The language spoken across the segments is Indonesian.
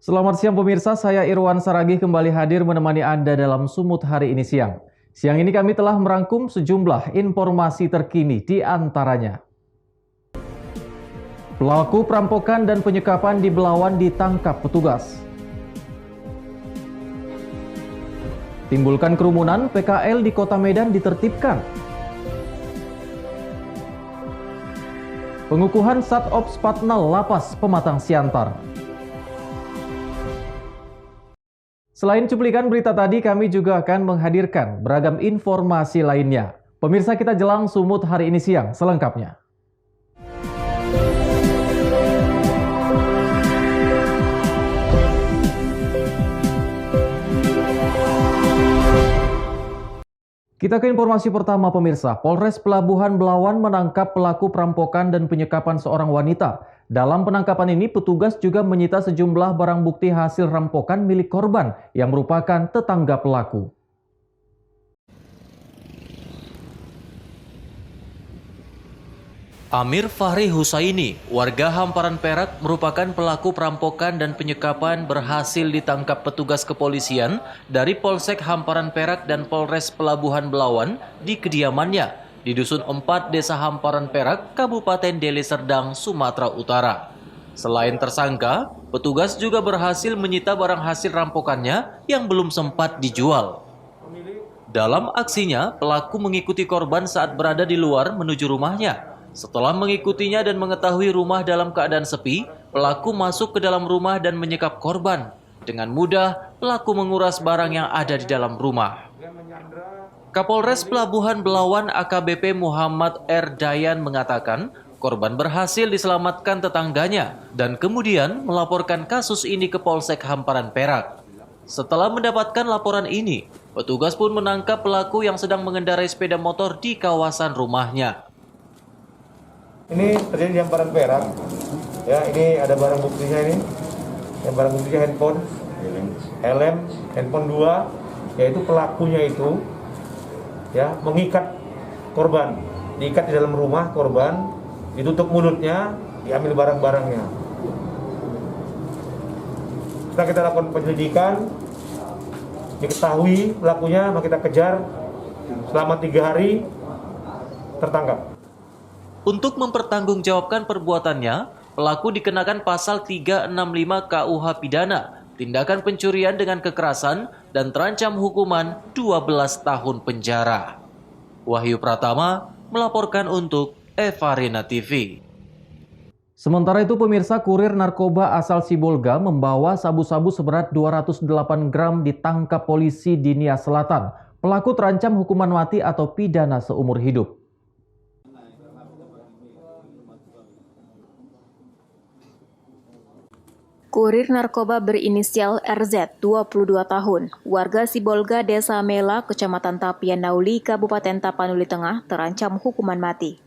Selamat siang pemirsa, saya Irwan Saragih kembali hadir menemani Anda dalam Sumut hari ini siang. Siang ini kami telah merangkum sejumlah informasi terkini di antaranya. Pelaku perampokan dan penyekapan di Belawan ditangkap petugas. Timbulkan kerumunan, PKL di Kota Medan ditertibkan. Pengukuhan Satops Patnal Lapas Pematang Siantar. Selain cuplikan berita tadi, kami juga akan menghadirkan beragam informasi lainnya. Pemirsa, kita jelang Sumut hari ini siang selengkapnya. Kita ke informasi pertama pemirsa. Polres Pelabuhan Belawan menangkap pelaku perampokan dan penyekapan seorang wanita. Dalam penangkapan ini petugas juga menyita sejumlah barang bukti hasil rampokan milik korban yang merupakan tetangga pelaku. Amir Fahri Husaini, warga Hamparan Perak, merupakan pelaku perampokan dan penyekapan berhasil ditangkap petugas kepolisian dari Polsek Hamparan Perak dan Polres Pelabuhan Belawan di kediamannya di Dusun 4 Desa Hamparan Perak, Kabupaten Deli Serdang, Sumatera Utara. Selain tersangka, petugas juga berhasil menyita barang hasil rampokannya yang belum sempat dijual. Dalam aksinya, pelaku mengikuti korban saat berada di luar menuju rumahnya. Setelah mengikutinya dan mengetahui rumah dalam keadaan sepi, pelaku masuk ke dalam rumah dan menyekap korban. Dengan mudah, pelaku menguras barang yang ada di dalam rumah. Kapolres Pelabuhan Belawan AKBP Muhammad R. Dayan mengatakan, korban berhasil diselamatkan tetangganya dan kemudian melaporkan kasus ini ke Polsek Hamparan Perak. Setelah mendapatkan laporan ini, petugas pun menangkap pelaku yang sedang mengendarai sepeda motor di kawasan rumahnya. Ini terjadi di Hamparan Perak. Ya, ini ada barang buktinya ini. Yang barang buktinya helm, handphone 2, yaitu pelakunya itu ya mengikat korban, diikat di dalam rumah korban, ditutup mulutnya, diambil barang-barangnya. Setelah kita lakukan penyelidikan, diketahui pelakunya, maka kita kejar selama 3 hari, tertangkap. Untuk mempertanggungjawabkan perbuatannya, pelaku dikenakan pasal 365 KUH Pidana, tindakan pencurian dengan kekerasan dan terancam hukuman 12 tahun penjara. Wahyu Pratama melaporkan untuk Evarina TV. Sementara itu pemirsa, kurir narkoba asal Sibolga membawa sabu-sabu seberat 208 gram ditangkap polisi di Nia Selatan. Pelaku terancam hukuman mati atau pidana seumur hidup. Kurir narkoba berinisial RZ, 22 tahun, warga Sibolga, Desa Mela, Kecamatan Tapian Nauli, Kabupaten Tapanuli Tengah, terancam hukuman mati.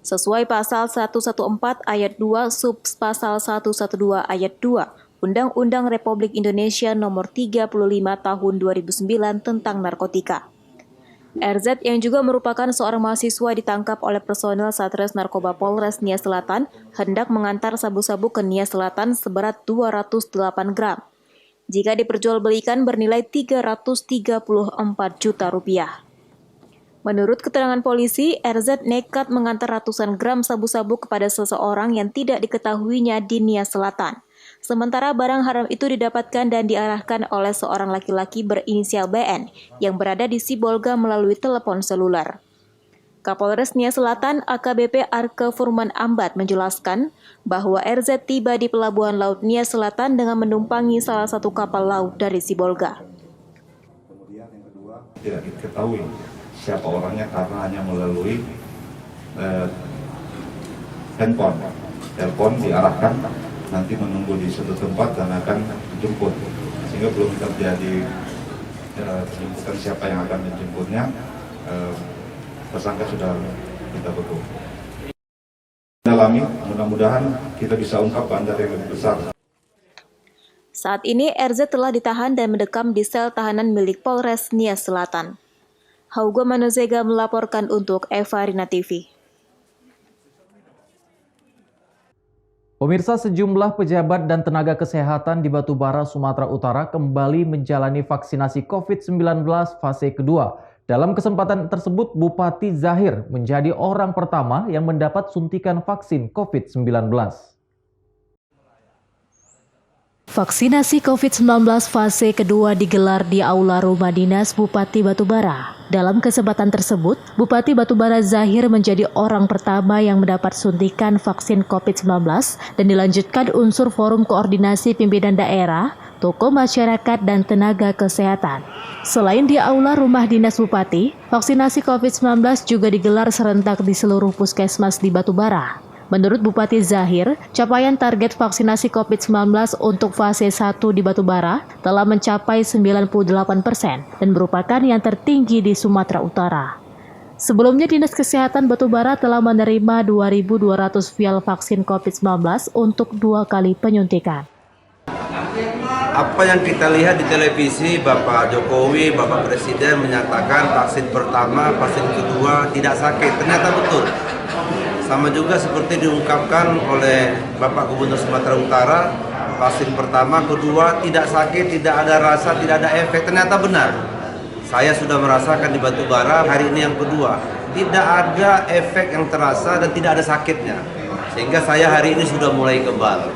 Sesuai Pasal 114 Ayat 2 Subpasal 112 Ayat 2 Undang-Undang Republik Indonesia Nomor 35 Tahun 2009 tentang narkotika. RZ yang juga merupakan seorang mahasiswa ditangkap oleh personel Satres Narkoba Polres Nia Selatan hendak mengantar sabu-sabu ke Nia Selatan seberat 208 gram. Jika diperjualbelikan bernilai 334 juta rupiah. Menurut keterangan polisi, RZ nekat mengantar ratusan gram sabu-sabu kepada seseorang yang tidak diketahuinya di Nia Selatan. Sementara barang haram itu didapatkan dan diarahkan oleh seorang laki-laki berinisial BN yang berada di Sibolga melalui telepon seluler. Kapolres Nia Selatan AKBP Arke Furman Ambat menjelaskan bahwa RZ tiba di Pelabuhan Laut Nia Selatan dengan menumpangi salah satu kapal laut dari Sibolga. Kemudian yang kedua, tidak diketahui siapa orangnya karena hanya melalui handphone. Telepon diarahkan nanti menunggu di suatu tempat dan akan dijemput, sehingga belum terjadi penjemputan siapa yang akan menjemputnya. Tersangka sudah kita betul. Dalami, mudah-mudahan kita bisa ungkap bandar yang lebih besar. Saat ini RZ telah ditahan dan mendekam di sel tahanan milik Polres Nia Selatan. Haugo Manozega melaporkan untuk Evarina TV. Pemirsa, sejumlah pejabat dan tenaga kesehatan di Batubara, Sumatera Utara kembali menjalani vaksinasi COVID-19 fase kedua. Dalam kesempatan tersebut, Bupati Zahir menjadi orang pertama yang mendapat suntikan vaksin COVID-19. Vaksinasi COVID-19 fase kedua digelar di Aula Rumah Dinas Bupati Batubara. Dalam kesempatan tersebut, Bupati Batubara Zahir menjadi orang pertama yang mendapat suntikan vaksin COVID-19 dan dilanjutkan unsur forum koordinasi pimpinan daerah, tokoh masyarakat, dan tenaga kesehatan. Selain di Aula Rumah Dinas Bupati, vaksinasi COVID-19 juga digelar serentak di seluruh puskesmas di Batubara. Menurut Bupati Zahir, capaian target vaksinasi COVID-19 untuk fase 1 di Batubara telah mencapai 98% dan merupakan yang tertinggi di Sumatera Utara. Sebelumnya, Dinas Kesehatan Batubara telah menerima 2.200 vial vaksin COVID-19 untuk 2 kali penyuntikan. Apa yang kita lihat di televisi, Bapak Jokowi, Bapak Presiden menyatakan vaksin pertama, vaksin kedua tidak sakit. Ternyata betul. Sama juga seperti diungkapkan oleh Bapak Gubernur Sumatera Utara, vaksin pertama, kedua tidak sakit, tidak ada rasa, tidak ada efek. Ternyata benar. Saya sudah merasakan di Batubara hari ini yang kedua. Tidak ada efek yang terasa dan tidak ada sakitnya. Sehingga saya hari ini sudah mulai kebal.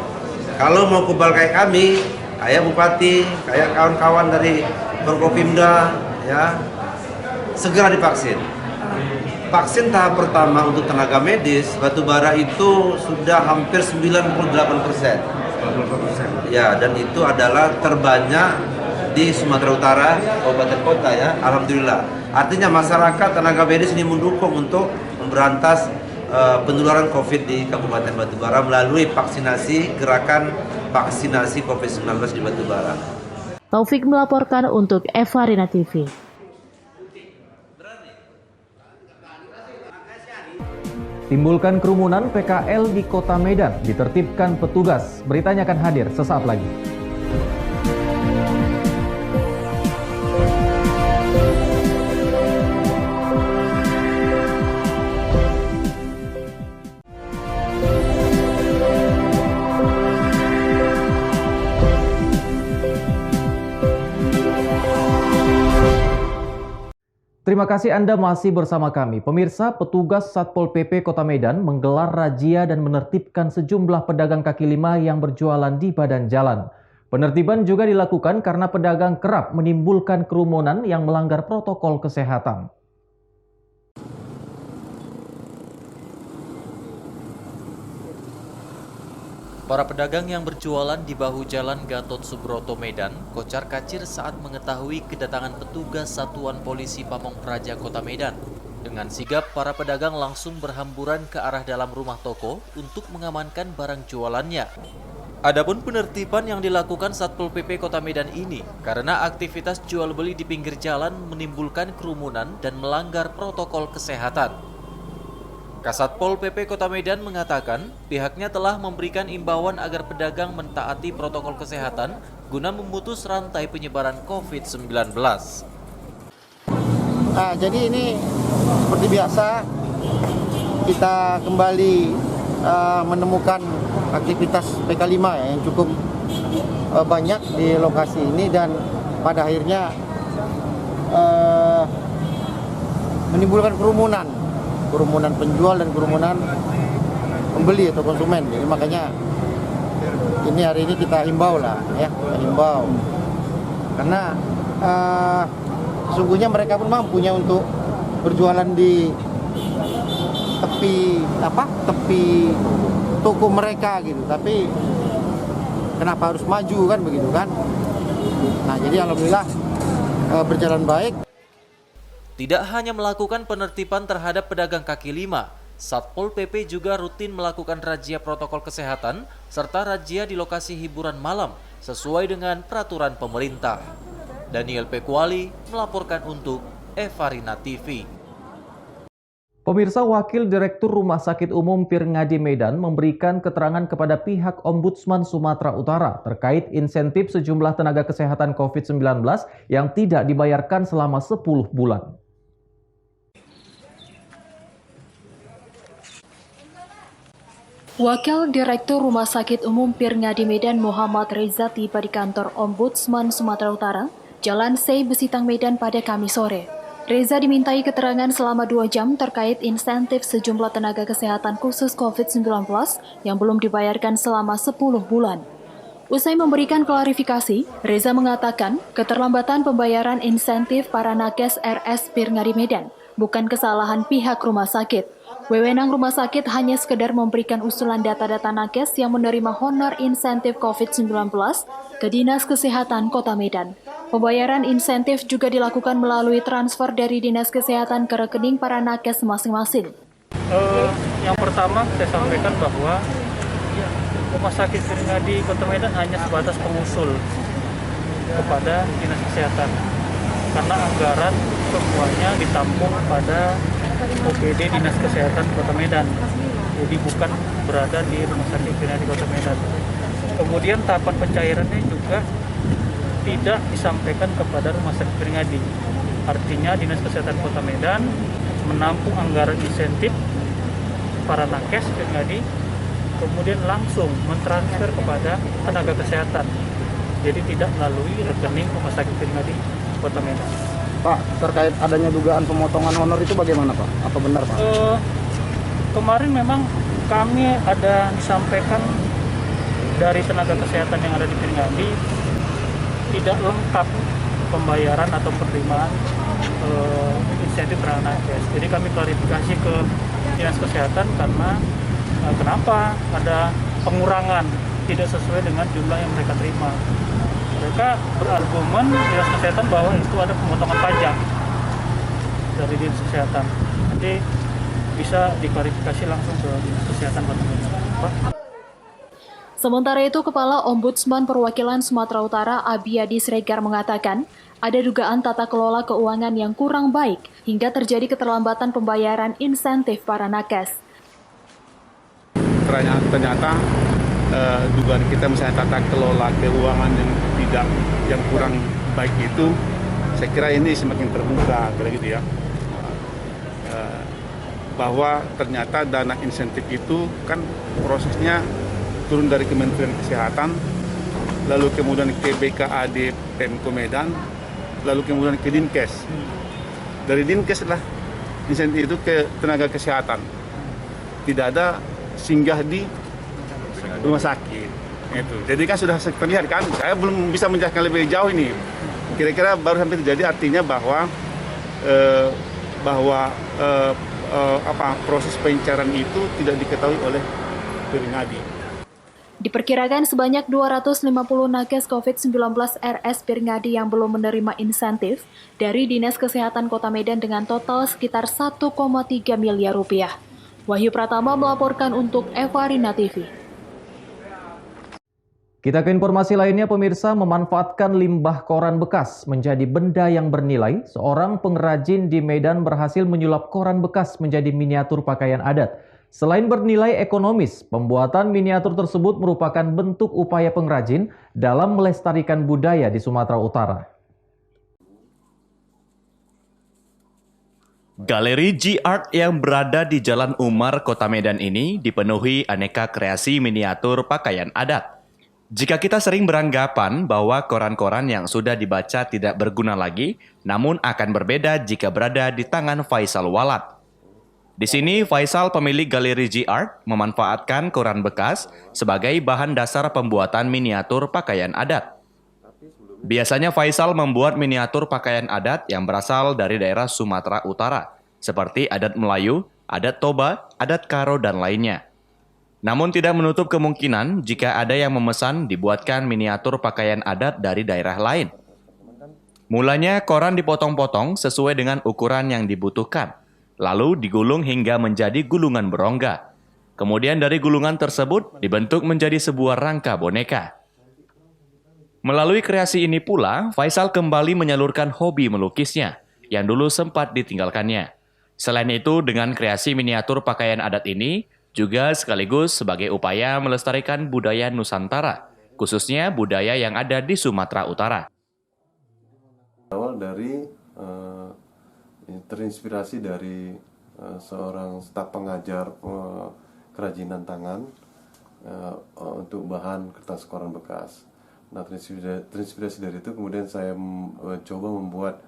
Kalau mau kebal kayak kami, kayak Bupati, kayak kawan-kawan dari Forkopimda, ya, segera divaksin. Vaksin tahap pertama untuk tenaga medis Batubara itu sudah hampir 98%. Ya, dan itu adalah terbanyak di Sumatera Utara, kabupaten kota, ya. Alhamdulillah. Artinya masyarakat tenaga medis ini mendukung untuk memberantas penularan COVID di Kabupaten Batubara melalui vaksinasi, gerakan vaksinasi COVID-19 di Batubara. Taufik melaporkan untuk Evarina TV. Timbulkan kerumunan PKL di Kota Medan, ditertibkan petugas. Beritanya akan hadir sesaat lagi. Terima kasih Anda masih bersama kami. Pemirsa, petugas Satpol PP Kota Medan menggelar razia dan menertibkan sejumlah pedagang kaki lima yang berjualan di badan jalan. Penertiban juga dilakukan karena pedagang kerap menimbulkan kerumunan yang melanggar protokol kesehatan. Para pedagang yang berjualan di bahu jalan Gatot Subroto Medan kocar kacir saat mengetahui kedatangan petugas Satuan Polisi Pamong Praja Kota Medan. Dengan sigap, para pedagang langsung berhamburan ke arah dalam rumah toko untuk mengamankan barang jualannya. Adapun penertiban yang dilakukan Satpol PP Kota Medan ini karena aktivitas jual beli di pinggir jalan menimbulkan kerumunan dan melanggar protokol kesehatan. Kasatpol PP Kota Medan mengatakan pihaknya telah memberikan imbauan agar pedagang mentaati protokol kesehatan guna memutus rantai penyebaran COVID-19. Nah, jadi ini seperti biasa kita kembali menemukan aktivitas PK5 ya, yang cukup banyak di lokasi ini dan pada akhirnya menimbulkan kerumunan penjual dan kerumunan pembeli atau konsumen. Jadi makanya ini hari ini kita himbau lah, ya, kita himbau. Karena sesungguhnya mereka pun mampunya untuk berjualan di tepi toko mereka gitu. Tapi kenapa harus maju kan begitu kan? Nah, jadi alhamdulillah berjalan baik. Tidak hanya melakukan penertiban terhadap pedagang kaki lima, Satpol PP juga rutin melakukan razia protokol kesehatan serta razia di lokasi hiburan malam sesuai dengan peraturan pemerintah. Daniel Pekwali melaporkan untuk Evarina TV. Pemirsa, Wakil Direktur Rumah Sakit Umum Pirngadi Medan memberikan keterangan kepada pihak Ombudsman Sumatera Utara terkait insentif sejumlah tenaga kesehatan COVID-19 yang tidak dibayarkan selama 10 bulan. Wakil Direktur Rumah Sakit Umum Pirngadi Medan Muhammad Reza tiba di kantor Ombudsman Sumatera Utara, Jalan Sei Besitang Medan pada Kamis sore. Reza dimintai keterangan selama 2 jam terkait insentif sejumlah tenaga kesehatan khusus COVID-19 yang belum dibayarkan selama 10 bulan. Usai memberikan klarifikasi, Reza mengatakan keterlambatan pembayaran insentif para nakes RS Pirngadi Medan bukan kesalahan pihak rumah sakit. Wewenang rumah sakit hanya sekedar memberikan usulan data-data nakes yang menerima honor insentif COVID-19 ke Dinas Kesehatan Kota Medan. Pembayaran insentif juga dilakukan melalui transfer dari Dinas Kesehatan ke rekening para nakes masing-masing. Yang pertama saya sampaikan bahwa Rumah Sakit Pirngadi Kota Medan hanya sebatas pengusul kepada Dinas Kesehatan karena anggaran semuanya ditampung pada OPD Dinas Kesehatan Kota Medan, jadi bukan berada di Rumah Sakit Pirngadi Kota Medan. Kemudian tahapan pencairannya juga tidak disampaikan kepada Rumah Sakit Pirngadi. Artinya Dinas Kesehatan Kota Medan menampung anggaran insentif para nakes Pirngadi, kemudian langsung mentransfer kepada tenaga kesehatan. Jadi tidak melalui rekening Rumah Sakit Pirngadi Kota Medan. Pak, terkait adanya dugaan pemotongan honor itu bagaimana Pak? Apa benar Pak? Kemarin memang kami ada disampaikan dari tenaga kesehatan yang ada di Pirngadi tidak lengkap pembayaran atau penerimaan insentif para nakes. Jadi kami klarifikasi ke Dinas Kesehatan karena kenapa ada pengurangan tidak sesuai dengan jumlah yang mereka terima. Mereka berargumen Dinas Kesehatan bahwa itu ada pemotongan pajak dari Dinas Kesehatan. Nanti bisa diklarifikasi langsung ke Dinas Kesehatan Kota Medan. Sementara itu, Kepala Ombudsman Perwakilan Sumatera Utara Abiyadi Sregar mengatakan ada dugaan tata kelola keuangan yang kurang baik hingga terjadi keterlambatan pembayaran insentif para nakes. Ternyata dugaan kita misalnya tata kelola keuangan yang kurang baik itu, saya kira ini semakin terbuka, kira gitu ya. Bahwa ternyata dana insentif itu kan prosesnya turun dari Kementerian Kesehatan, lalu kemudian ke BKAD Pemko Medan, lalu kemudian ke Dinkes. Dari Dinkes lah insentif itu ke tenaga kesehatan. Tidak ada singgah di rumah sakit. Itu. Jadi kan sudah terlihat kan, saya belum bisa menjelaskan lebih jauh ini. Kira-kira baru sampai terjadi, artinya bahwa proses pencairan itu tidak diketahui oleh Pirngadi. Diperkirakan sebanyak 250 nakes COVID-19 RS Pirngadi yang belum menerima insentif dari Dinas Kesehatan Kota Medan dengan total sekitar 1,3 miliar rupiah. Wahyu Pratama melaporkan untuk Evarina TV. Kita ke informasi lainnya, pemirsa. Memanfaatkan limbah koran bekas menjadi benda yang bernilai, seorang pengrajin di Medan berhasil menyulap koran bekas menjadi miniatur pakaian adat. Selain bernilai ekonomis, pembuatan miniatur tersebut merupakan bentuk upaya pengrajin dalam melestarikan budaya di Sumatera Utara. Galeri G-Art yang berada di Jalan Umar, Kota Medan ini dipenuhi aneka kreasi miniatur pakaian adat. Jika kita sering beranggapan bahwa koran-koran yang sudah dibaca tidak berguna lagi, namun akan berbeda jika berada di tangan Faisal Walad. Di sini, Faisal, pemilik Galeri G-Art, memanfaatkan koran bekas sebagai bahan dasar pembuatan miniatur pakaian adat. Biasanya Faisal membuat miniatur pakaian adat yang berasal dari daerah Sumatera Utara, seperti adat Melayu, adat Toba, adat Karo, dan lainnya. Namun tidak menutup kemungkinan jika ada yang memesan dibuatkan miniatur pakaian adat dari daerah lain. Mulanya koran dipotong-potong sesuai dengan ukuran yang dibutuhkan, lalu digulung hingga menjadi gulungan berongga. Kemudian dari gulungan tersebut dibentuk menjadi sebuah rangka boneka. Melalui kreasi ini pula, Faisal kembali menyalurkan hobi melukisnya yang dulu sempat ditinggalkannya. Selain itu, dengan kreasi miniatur pakaian adat ini, juga sekaligus sebagai upaya melestarikan budaya Nusantara, khususnya budaya yang ada di Sumatera Utara. Awal dari terinspirasi dari seorang staf pengajar kerajinan tangan untuk bahan kertas koran bekas. Nah, terinspirasi dari itu kemudian saya coba membuat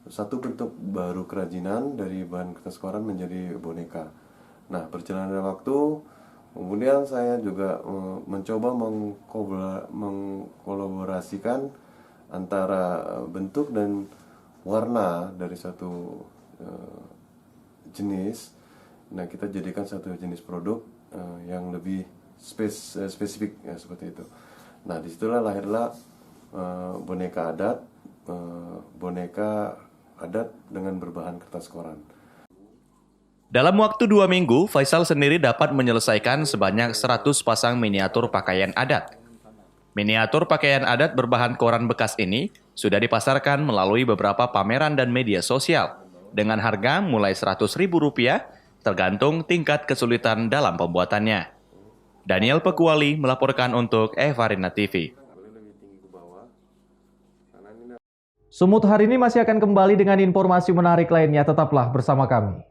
satu bentuk baru kerajinan dari bahan kertas koran menjadi boneka. Nah, berjalannya waktu, kemudian saya juga mencoba mengkolaborasikan antara bentuk dan warna dari satu jenis. Nah, kita jadikan satu jenis produk yang lebih spesifik ya, seperti itu. Nah, disitulah lahirlah boneka adat dengan berbahan kertas koran. Dalam waktu 2 minggu, Faisal sendiri dapat menyelesaikan sebanyak 100 pasang miniatur pakaian adat. Miniatur pakaian adat berbahan koran bekas ini sudah dipasarkan melalui beberapa pameran dan media sosial dengan harga mulai Rp100.000 tergantung tingkat kesulitan dalam pembuatannya. Daniel Pekuali melaporkan untuk Evarina TV. Sumut hari ini masih akan kembali dengan informasi menarik lainnya. Tetaplah bersama kami.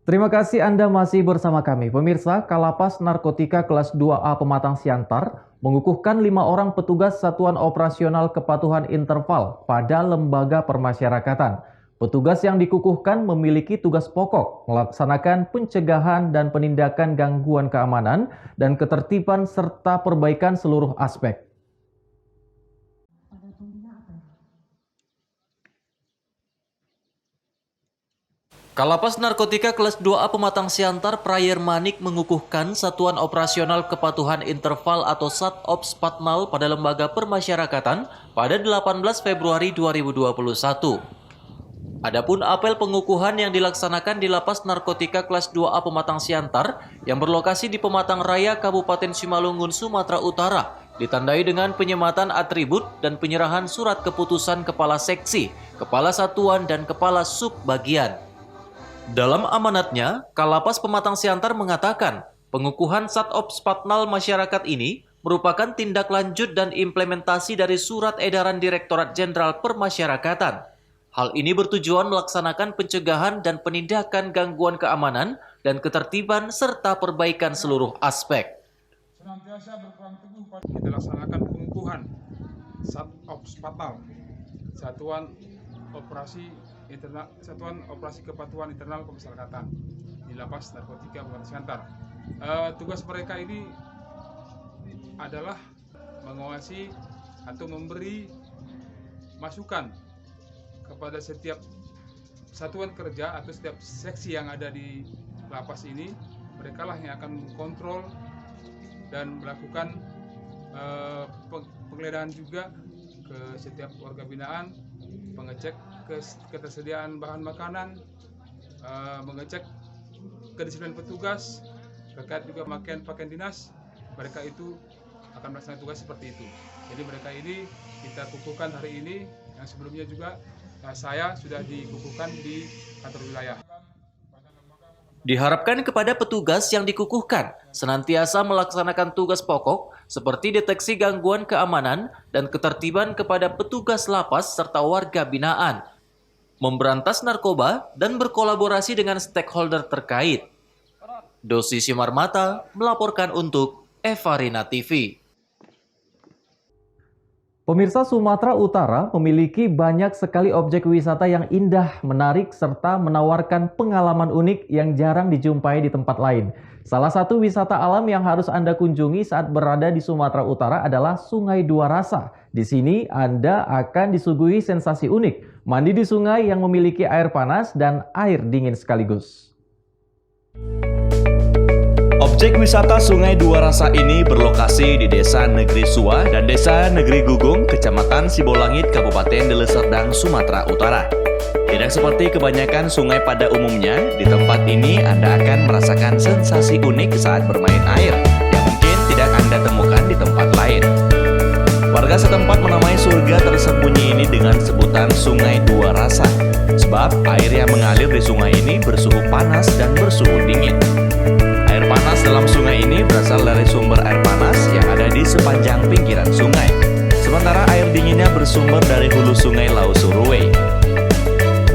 Terima kasih Anda masih bersama kami. Pemirsa, Kalapas Narkotika kelas 2A Pematang Siantar mengukuhkan 5 orang petugas Satuan Operasional Kepatuhan Interval pada lembaga permasyarakatan. Petugas yang dikukuhkan memiliki tugas pokok melaksanakan pencegahan dan penindakan gangguan keamanan dan ketertiban serta perbaikan seluruh aspek. Kalapas Narkotika kelas 2A Pematang Siantar Prayer Manik mengukuhkan Satuan Operasional Kepatuhan Interval atau SatOps Patnal pada lembaga permasyarakatan pada 18 Februari 2021. Adapun apel pengukuhan yang dilaksanakan di Lapas Narkotika kelas 2A Pematang Siantar yang berlokasi di Pematang Raya, Kabupaten Simalungun, Sumatera Utara, ditandai dengan penyematan atribut dan penyerahan surat keputusan Kepala Seksi, Kepala Satuan, dan Kepala Subbagian. Dalam amanatnya, Kalapas Pematang Siantar mengatakan pengukuhan SatOps Patnal masyarakat ini merupakan tindak lanjut dan implementasi dari Surat Edaran Direktorat Jenderal Permasyarakatan. Hal ini bertujuan melaksanakan pencegahan dan penindakan gangguan keamanan dan ketertiban serta perbaikan seluruh aspek. Senantiasa berpegang teguh pada kita laksanakan pengukuhan SatOps Patnal, Satuan Operasi Kepatuhan Internal Pemasyarakatan di Lapas Narkotika Pematang Siantar. Tugas mereka ini adalah mengawasi atau memberi masukan kepada setiap satuan kerja atau setiap seksi yang ada di lapas ini. Mereka lah yang akan mengkontrol dan melakukan penggeledahan juga ke setiap warga binaan, mengecek ketersediaan bahan makanan, mengecek kedisiplinan petugas, terkait juga pakaian dinas. Mereka itu akan melaksanakan tugas seperti itu. Jadi mereka ini kita kukuhkan hari ini, yang sebelumnya juga saya sudah dikukuhkan di kantor wilayah. Diharapkan kepada petugas yang dikukuhkan senantiasa melaksanakan tugas pokok seperti deteksi gangguan keamanan dan ketertiban kepada petugas lapas serta warga binaan, memberantas narkoba, dan berkolaborasi dengan stakeholder terkait. Dosi Simarmata melaporkan untuk Evarina TV. Pemirsa, Sumatera Utara memiliki banyak sekali objek wisata yang indah, menarik, serta menawarkan pengalaman unik yang jarang dijumpai di tempat lain. Salah satu wisata alam yang harus Anda kunjungi saat berada di Sumatera Utara adalah Sungai Dua Rasa. Di sini Anda akan disuguhi sensasi unik, mandi di sungai yang memiliki air panas dan air dingin sekaligus. Objek wisata Sungai Dua Rasa ini berlokasi di Desa Negeri Sua dan Desa Negeri Gugung, Kecamatan Sibolangit, Kabupaten Deli Serdang, Sumatera Utara. Tidak seperti kebanyakan sungai pada umumnya, di tempat ini Anda akan merasakan sensasi unik saat bermain air yang mungkin tidak Anda temukan di tempat lain. Warga setempat menamai surga tersembunyi ini dengan sebutan Sungai Dua Rasa, sebab air yang mengalir di sungai ini bersuhu panas dan bersuhu dingin. Air panas dalam sungai ini berasal dari sumber air panas yang ada di sepanjang pinggiran sungai, sementara air dinginnya bersumber dari hulu sungai Lausuruwe.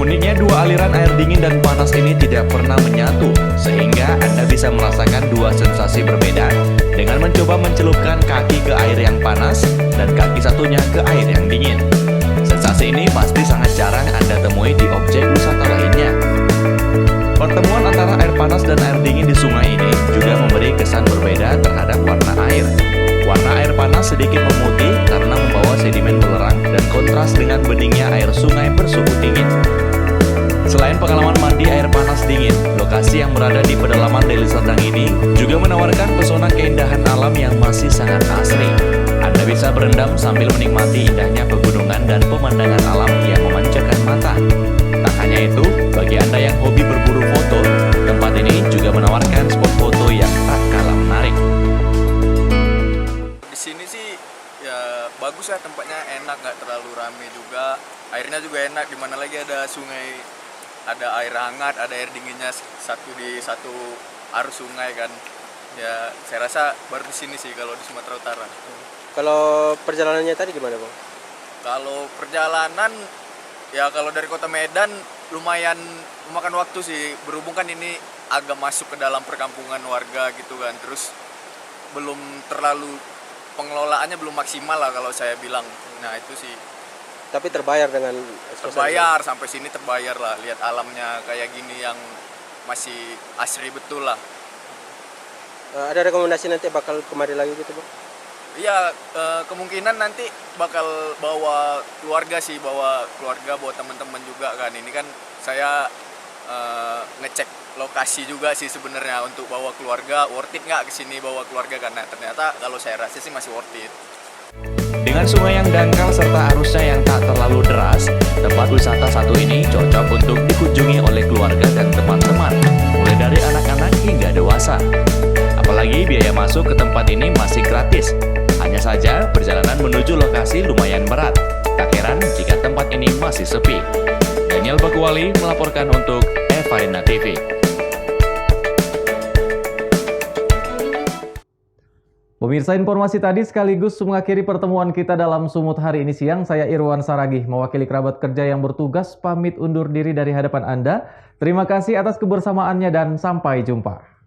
Uniknya, dua aliran air dingin dan panas ini tidak pernah menyatu, sehingga Anda bisa merasakan dua sensasi berbeda dengan mencoba mencelupkan kaki ke air yang panas dan kaki satunya ke air yang dingin. Sensasi ini pasti sangat jarang Anda temui di objek wisata lainnya. Pertemuan antara air panas dan air dingin di sungai ini juga memberi kesan berbeda terhadap warna air. Warna air panas sedikit memutih karena membawa sedimen belerang dan kontras dengan beningnya air sungai bersuhu dingin. Selain pengalaman mandi air panas dingin, lokasi yang berada di pedalaman Deli Serdang ini juga menawarkan pesona keindahan alam yang masih sangat asri. Anda bisa berendam sambil menikmati indahnya pegunungan dan pemandangan alam yang memanjakan mata. Tak hanya itu, bagi Anda yang hobi berburu foto, tempat ini juga menawarkan spot foto yang tak kalah menarik. Di sini sih ya bagus ya, tempatnya enak, nggak terlalu rame juga, airnya juga enak, dimana lagi ada sungai, ada air hangat, ada air dinginnya satu di satu arus sungai kan. Ya saya rasa baru di sini sih kalau di Sumatera Utara. Kalau perjalanannya tadi gimana, Bang? Kalau perjalanan ya kalau dari Kota Medan lumayan memakan waktu sih, berhubung kan ini agak masuk ke dalam perkampungan warga gitu kan. Terus belum terlalu, pengelolaannya belum maksimal lah kalau saya bilang. Nah itu sih. Tapi terbayar dengan terbayar, sampai sini terbayar lah, lihat alamnya kayak gini yang masih asri betul lah. Ada rekomendasi nanti bakal kemari lagi gitu, Bang? Iya, kemungkinan nanti bakal bawa keluarga sih, bawa keluarga, bawa teman-teman juga kan. Ini kan saya ngecek lokasi juga sih sebenarnya untuk bawa keluarga, worth it nggak kesini bawa keluarga, karena ternyata kalau saya rasa sih masih worth it. Dengan sungai yang dangkal serta arusnya yang tak terlalu deras, tempat wisata satu ini cocok untuk dikunjungi oleh keluarga dan teman-teman, mulai dari anak-anak hingga dewasa. Apalagi biaya masuk ke tempat ini masih gratis. Hanya saja perjalanan menuju lokasi lumayan berat. Tak heran jika tempat ini masih sepi. Daniel Bakuwali melaporkan untuk Eva Arena TV. Pemirsa, informasi tadi sekaligus mengakhiri pertemuan kita dalam Sumut hari ini siang. Saya Irwan Saragih, mewakili kerabat kerja yang bertugas, pamit undur diri dari hadapan Anda. Terima kasih atas kebersamaannya dan sampai jumpa.